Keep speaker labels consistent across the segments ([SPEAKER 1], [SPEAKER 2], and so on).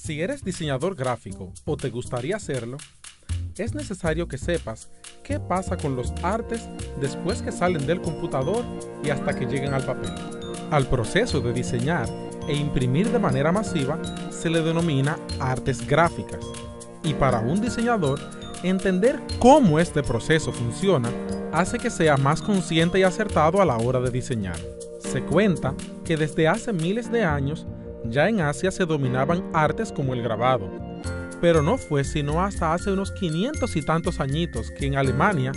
[SPEAKER 1] Si eres diseñador gráfico o te gustaría hacerlo, es necesario que sepas qué pasa con los artes después que salen del computador y hasta que lleguen al papel. Al proceso de diseñar e imprimir de manera masiva se le denomina artes gráficas. Y para un diseñador, entender cómo este proceso funciona hace que sea más consciente y acertado a la hora de diseñar. Se cuenta que desde hace miles de años ya en Asia se dominaban artes como el grabado, pero no fue sino hasta hace unos 500 y tantos añitos que en Alemania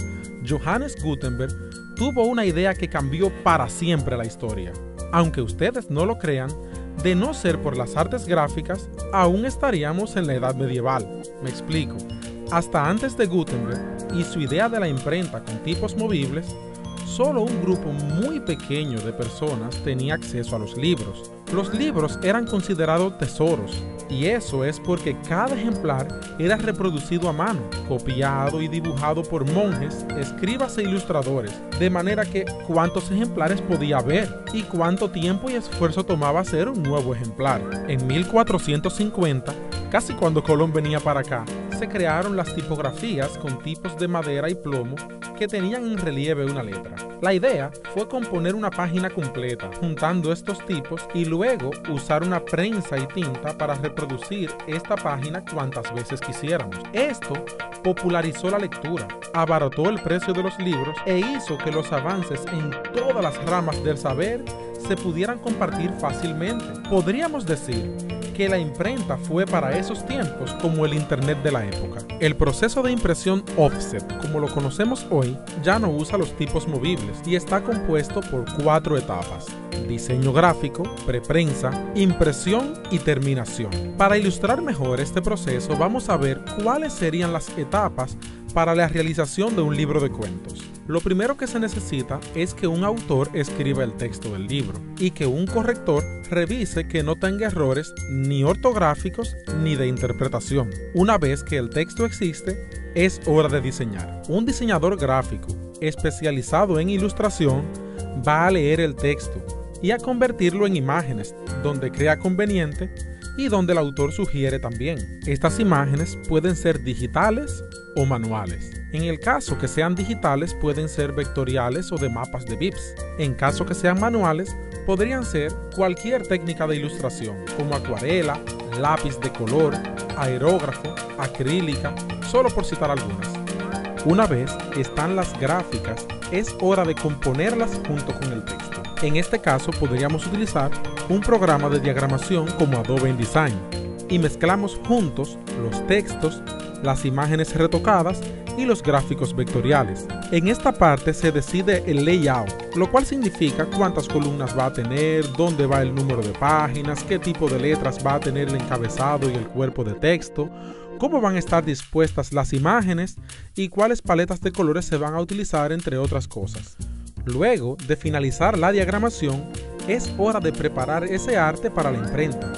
[SPEAKER 1] Johannes Gutenberg tuvo una idea que cambió para siempre la historia. Aunque ustedes no lo crean, de no ser por las artes gráficas, aún estaríamos en la edad medieval. Me explico. Hasta antes de Gutenberg y su idea de la imprenta con tipos movibles, solo un grupo muy pequeño de personas tenía acceso a los libros. Los libros eran considerados tesoros, y eso es porque cada ejemplar era reproducido a mano, copiado y dibujado por monjes, escribas e ilustradores, de manera que cuántos ejemplares podía haber y cuánto tiempo y esfuerzo tomaba hacer un nuevo ejemplar. En 1450, casi cuando Colón venía para acá, se crearon las tipografías con tipos de madera y plomo que tenían en relieve una letra. La idea fue componer una página completa, juntando estos tipos y luego usar una prensa y tinta para reproducir esta página cuantas veces quisiéramos. Esto popularizó la lectura, abarató el precio de los libros e hizo que los avances en todas las ramas del saber se pudieran compartir fácilmente. Podríamos decir que la imprenta fue para esos tiempos como el internet de la época. El proceso de impresión offset, como lo conocemos hoy, ya no usa los tipos movibles y está compuesto por 4 etapas: diseño gráfico, preprensa, impresión y terminación. Para ilustrar mejor este proceso, vamos a ver cuáles serían las etapas para la realización de un libro de cuentos. Lo primero que se necesita es que un autor escriba el texto del libro y que un corrector revise que no tenga errores ni ortográficos ni de interpretación. Una vez que el texto existe, es hora de diseñar. Un diseñador gráfico especializado en ilustración va a leer el texto y a convertirlo en imágenes donde crea conveniente y donde el autor sugiere también. Estas imágenes pueden ser digitales o manuales. En el caso que sean digitales, pueden ser vectoriales o de mapas de bits. En caso que sean manuales, podrían ser cualquier técnica de ilustración, como acuarela, lápiz de color, aerógrafo, acrílica, solo por citar algunas. Una vez están las gráficas, es hora de componerlas junto con el texto. En este caso podríamos utilizar un programa de diagramación como Adobe InDesign y mezclamos juntos los textos, las imágenes retocadas y los gráficos vectoriales. En esta parte se decide el layout, lo cual significa cuántas columnas va a tener, dónde va el número de páginas, qué tipo de letras va a tener el encabezado y el cuerpo de texto, cómo van a estar dispuestas las imágenes y cuáles paletas de colores se van a utilizar, entre otras cosas. Luego de finalizar la diagramación, es hora de preparar ese arte para la imprenta.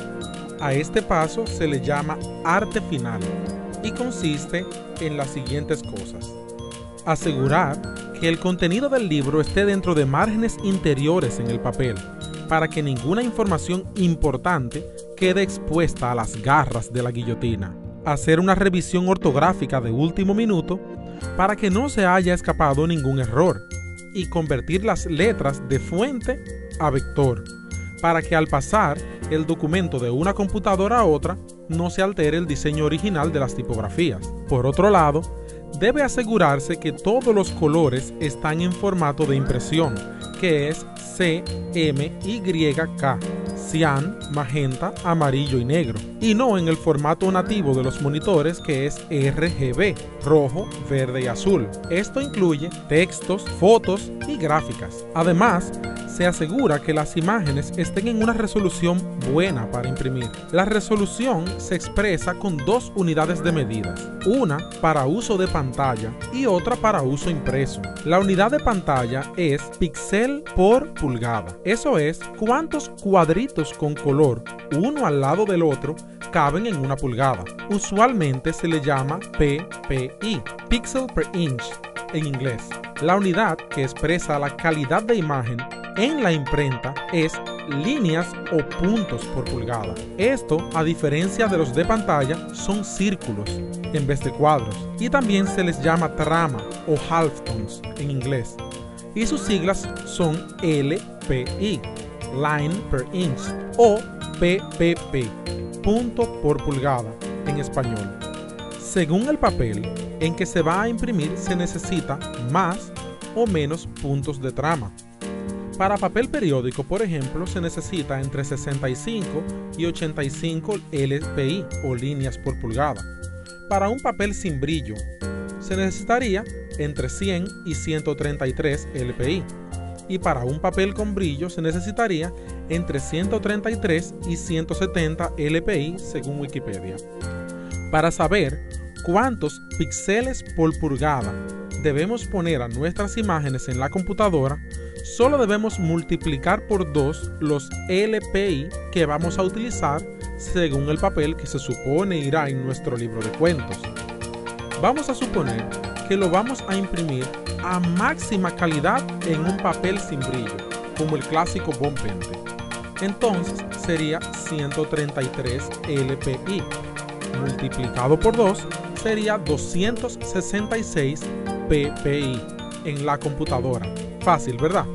[SPEAKER 1] A este paso se le llama arte final y consiste en las siguientes cosas: asegurar que el contenido del libro esté dentro de márgenes interiores en el papel, para que ninguna información importante quede expuesta a las garras de la guillotina. Hacer una revisión ortográfica de último minuto para que no se haya escapado ningún error, y convertir las letras de fuente a vector, para que al pasar el documento de una computadora a otra no se altere el diseño original de las tipografías. Por otro lado, debe asegurarse que todos los colores están en formato de impresión, que es CMYK, cian, magenta, amarillo y negro, y no en el formato nativo de los monitores, que es RGB, rojo, verde y azul. Esto incluye textos, fotos y gráficas. Además, se asegura que las imágenes estén en una resolución buena para imprimir. La resolución se expresa con 2 unidades de medidas, una para uso de pantalla y otra para uso impreso. La unidad de pantalla es píxel por pulgada. Eso es cuántos cuadritos con color, uno al lado del otro, caben en una pulgada. Usualmente se le llama PPI, Pixel per Inch en inglés. La unidad que expresa la calidad de imagen en la imprenta es líneas o puntos por pulgada. Esto, a diferencia de los de pantalla, son círculos en vez de cuadros, y también se les llama trama o halftones en inglés, y sus siglas son LPI, Line per Inch, o PPP, punto por pulgada en español. Según el papel en que se va a imprimir, se necesita más o menos puntos de trama. Para papel periódico, por ejemplo, se necesita entre 65 y 85 LPI o líneas por pulgada. Para un papel sin brillo, se necesitaría entre 100 y 133 LPI. Y para un papel con brillo se necesitaría entre 133 y 170 LPI según Wikipedia. Para saber cuántos píxeles por pulgada debemos poner a nuestras imágenes en la computadora, solo debemos multiplicar por 2 los LPI que vamos a utilizar según el papel que se supone irá en nuestro libro de cuentos. Vamos a suponer que lo vamos a imprimir a máxima calidad en un papel sin brillo, como el clásico Bond Pente. Entonces sería 133 LPI. Multiplicado por 2 sería 266 PPI en la computadora. Fácil, ¿verdad?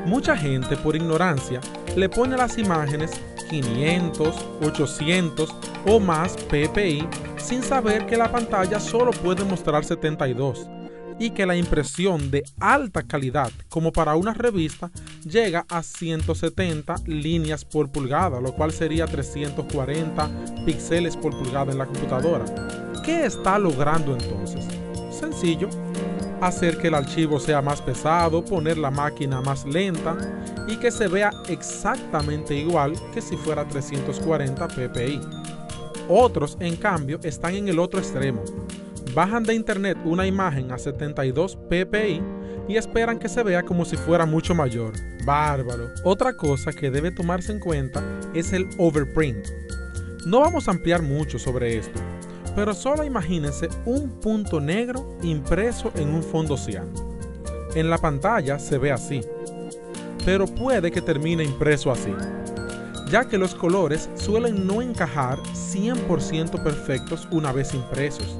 [SPEAKER 1] Mucha gente, por ignorancia, le pone a las imágenes 500, 800 o más PPI sin saber que la pantalla solo puede mostrar 72 y que la impresión de alta calidad, como para una revista, llega a 170 líneas por pulgada, lo cual sería 340 píxeles por pulgada en la computadora. ¿Qué está logrando entonces? Sencillo, hacer que el archivo sea más pesado, poner la máquina más lenta y que se vea exactamente igual que si fuera 340 ppi. Otros, en cambio, están en el otro extremo. Bajan de internet una imagen a 72 ppi y esperan que se vea como si fuera mucho mayor. Bárbaro. Otra cosa que debe tomarse en cuenta es el overprint. No vamos a ampliar mucho sobre esto, pero solo imagínense un punto negro impreso en un fondo cian. En la pantalla se ve así, pero puede que termine impreso así, ya que los colores suelen no encajar 100% perfectos una vez impresos.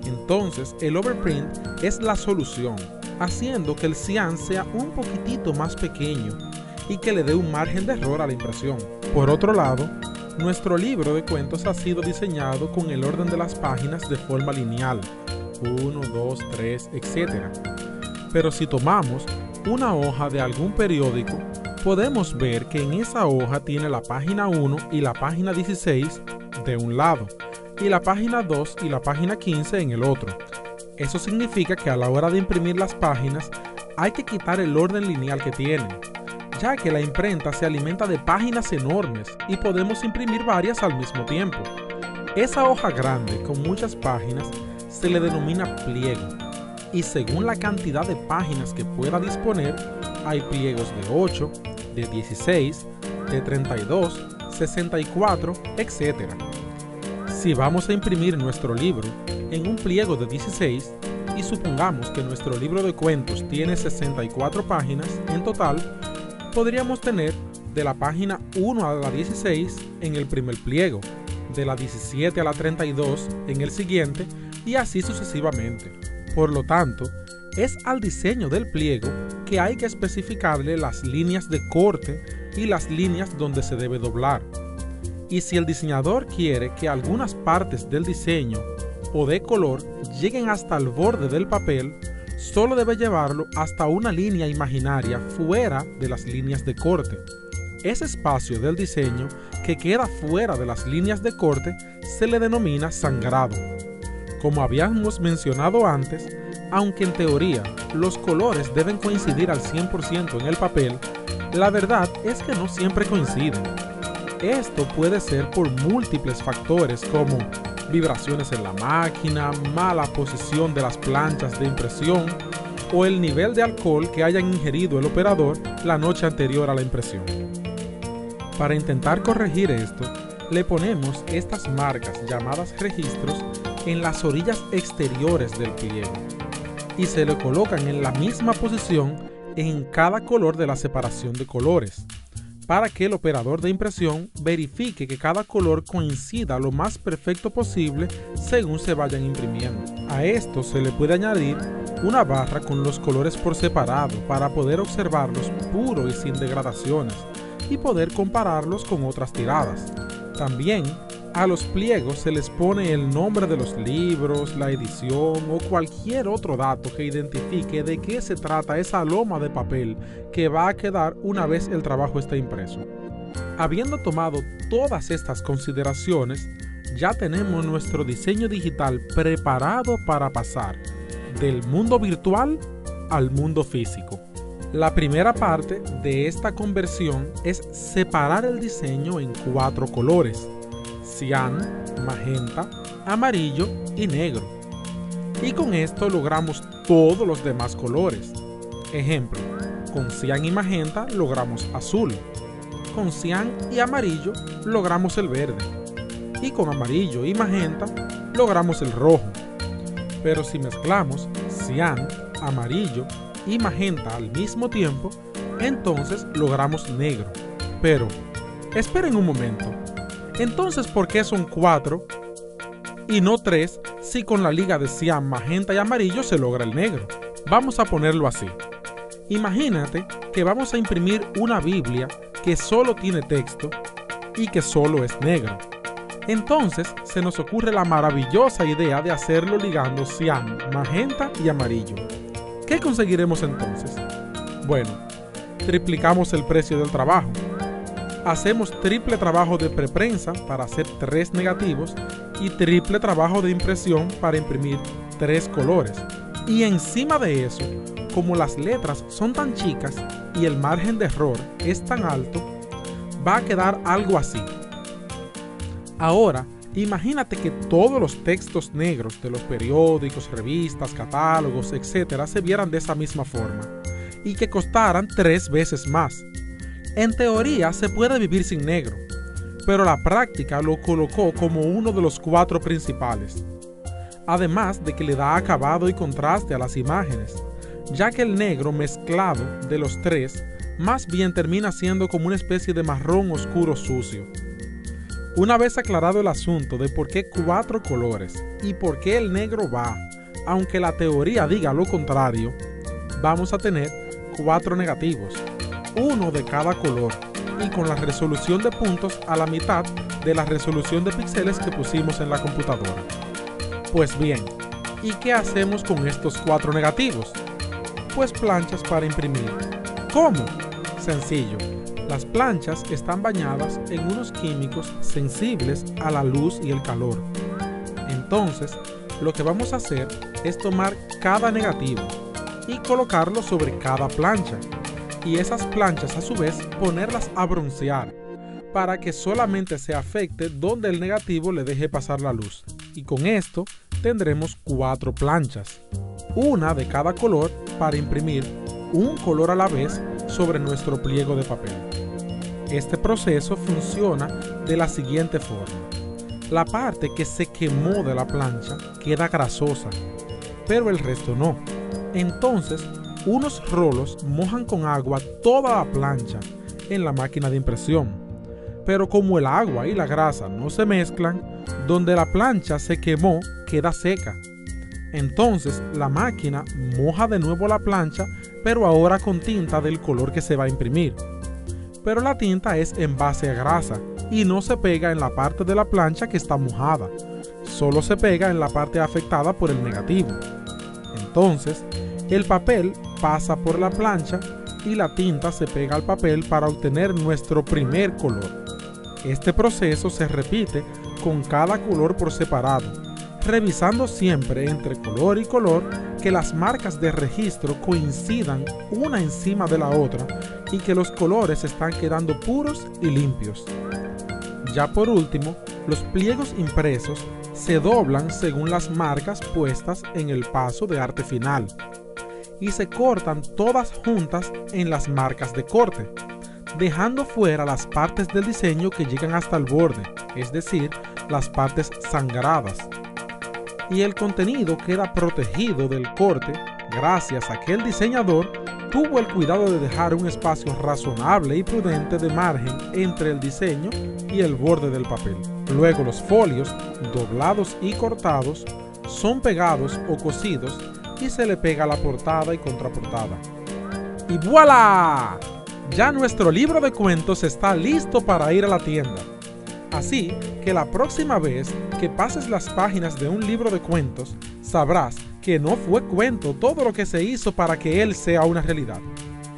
[SPEAKER 1] Entonces el overprint es la solución, haciendo que el cian sea un poquitito más pequeño y que le dé un margen de error a la impresión. Por otro lado, nuestro libro de cuentos ha sido diseñado con el orden de las páginas de forma lineal, 1, 2, 3, etc. Pero si tomamos una hoja de algún periódico, podemos ver que en esa hoja tiene la página 1 y la página 16 de un lado, y la página 2 y la página 15 en el otro. Eso significa que a la hora de imprimir las páginas hay que quitar el orden lineal que tienen, ya que la imprenta se alimenta de páginas enormes y podemos imprimir varias al mismo tiempo. Esa hoja grande con muchas páginas se le denomina pliego, y según la cantidad de páginas que pueda disponer, hay pliegos de 8, de 16, de 32, 64, etc. Si vamos a imprimir nuestro libro en un pliego de 16 y supongamos que nuestro libro de cuentos tiene 64 páginas en total, podríamos tener de la página 1 a la 16 en el primer pliego, de la 17 a la 32 en el siguiente y así sucesivamente. Por lo tanto, es al diseño del pliego que hay que especificarle las líneas de corte y las líneas donde se debe doblar. Y si el diseñador quiere que algunas partes del diseño o de color lleguen hasta el borde del papel, solo debe llevarlo hasta una línea imaginaria fuera de las líneas de corte. Ese espacio del diseño que queda fuera de las líneas de corte se le denomina sangrado. Como habíamos mencionado antes, aunque en teoría los colores deben coincidir al 100% en el papel, la verdad es que no siempre coinciden. Esto puede ser por múltiples factores como vibraciones en la máquina, mala posición de las planchas de impresión o el nivel de alcohol que hayan ingerido el operador la noche anterior a la impresión. Para intentar corregir esto, le ponemos estas marcas llamadas registros en las orillas exteriores del pliego y se le colocan en la misma posición en cada color de la separación de colores. para que el operador de impresión verifique que cada color coincida lo más perfecto posible según se vayan imprimiendo. A esto se le puede añadir una barra con los colores por separado para poder observarlos puros y sin degradaciones y poder compararlos con otras tiradas. También a los pliegos se les pone el nombre de los libros, la edición o cualquier otro dato que identifique de qué se trata esa loma de papel que va a quedar una vez el trabajo esté impreso. Habiendo tomado todas estas consideraciones, ya tenemos nuestro diseño digital preparado para pasar del mundo virtual al mundo físico. La primera parte de esta conversión es separar el diseño en 4 colores: cian, magenta, amarillo y negro. Y con esto logramos todos los demás colores. Ejemplo, con cian y magenta logramos azul. Con cian y amarillo logramos el verde. Y con amarillo y magenta logramos el rojo. Pero si mezclamos cian, amarillo y magenta al mismo tiempo, entonces logramos negro. Pero, esperen un momento. Entonces, ¿por qué son 4 y no 3 si con la liga de cian, magenta y amarillo se logra el negro? Vamos a ponerlo así. Imagínate que vamos a imprimir una Biblia que solo tiene texto y que solo es negro. Entonces se nos ocurre la maravillosa idea de hacerlo ligando cian, magenta y amarillo. ¿Qué conseguiremos entonces? Bueno, triplicamos el precio del trabajo. Hacemos triple trabajo de preprensa para hacer 3 negativos y triple trabajo de impresión para imprimir 3 colores. Y encima de eso, como las letras son tan chicas y el margen de error es tan alto, va a quedar algo así. Ahora, imagínate que todos los textos negros de los periódicos, revistas, catálogos, etc. se vieran de esa misma forma y que costaran 3 veces más. En teoría se puede vivir sin negro, pero la práctica lo colocó como uno de los 4 principales. Además de que le da acabado y contraste a las imágenes, ya que el negro mezclado de los 3 más bien termina siendo como una especie de marrón oscuro sucio. Una vez aclarado el asunto de por qué 4 colores y por qué el negro va, aunque la teoría diga lo contrario, vamos a tener 4 negativos, uno de cada color y con la resolución de puntos a la mitad de la resolución de píxeles que pusimos en la computadora. Pues bien, ¿y qué hacemos con estos 4 negativos? Pues planchas para imprimir. ¿Cómo? Sencillo. Las planchas están bañadas en unos químicos sensibles a la luz y el calor. Entonces, lo que vamos a hacer es tomar cada negativo y colocarlo sobre cada plancha. Y esas planchas a su vez ponerlas a broncear para que solamente se afecte donde el negativo le deje pasar la luz. Y con esto tendremos 4 planchas, una de cada color para imprimir un color a la vez sobre nuestro pliego de papel. Este proceso funciona de la siguiente forma. La parte que se quemó de la plancha queda grasosa, pero el resto no. Entonces, unos rolos mojan con agua toda la plancha en la máquina de impresión. Pero como el agua y la grasa no se mezclan, donde la plancha se quemó queda seca. Entonces la máquina moja de nuevo la plancha, pero ahora con tinta del color que se va a imprimir. Pero la tinta es en base a grasa y no se pega en la parte de la plancha que está mojada, solo se pega en la parte afectada por el negativo. Entonces, el papel pasa por la plancha y la tinta se pega al papel para obtener nuestro primer color. Este proceso se repite con cada color por separado, revisando siempre entre color y color que las marcas de registro coincidan una encima de la otra y que los colores están quedando puros y limpios. Ya por último, los pliegos impresos se doblan según las marcas puestas en el paso de arte final y se cortan todas juntas en las marcas de corte, dejando fuera las partes del diseño que llegan hasta el borde, es decir, las partes sangradas. Y el contenido queda protegido del corte gracias a que el diseñador tuvo el cuidado de dejar un espacio razonable y prudente de margen entre el diseño y el borde del papel. Luego los folios, doblados y cortados, son pegados o cosidos y se le pega la portada y contraportada. ¡Y voilà! Ya nuestro libro de cuentos está listo para ir a la tienda. Así que la próxima vez que pases las páginas de un libro de cuentos, sabrás que no fue cuento todo lo que se hizo para que él sea una realidad.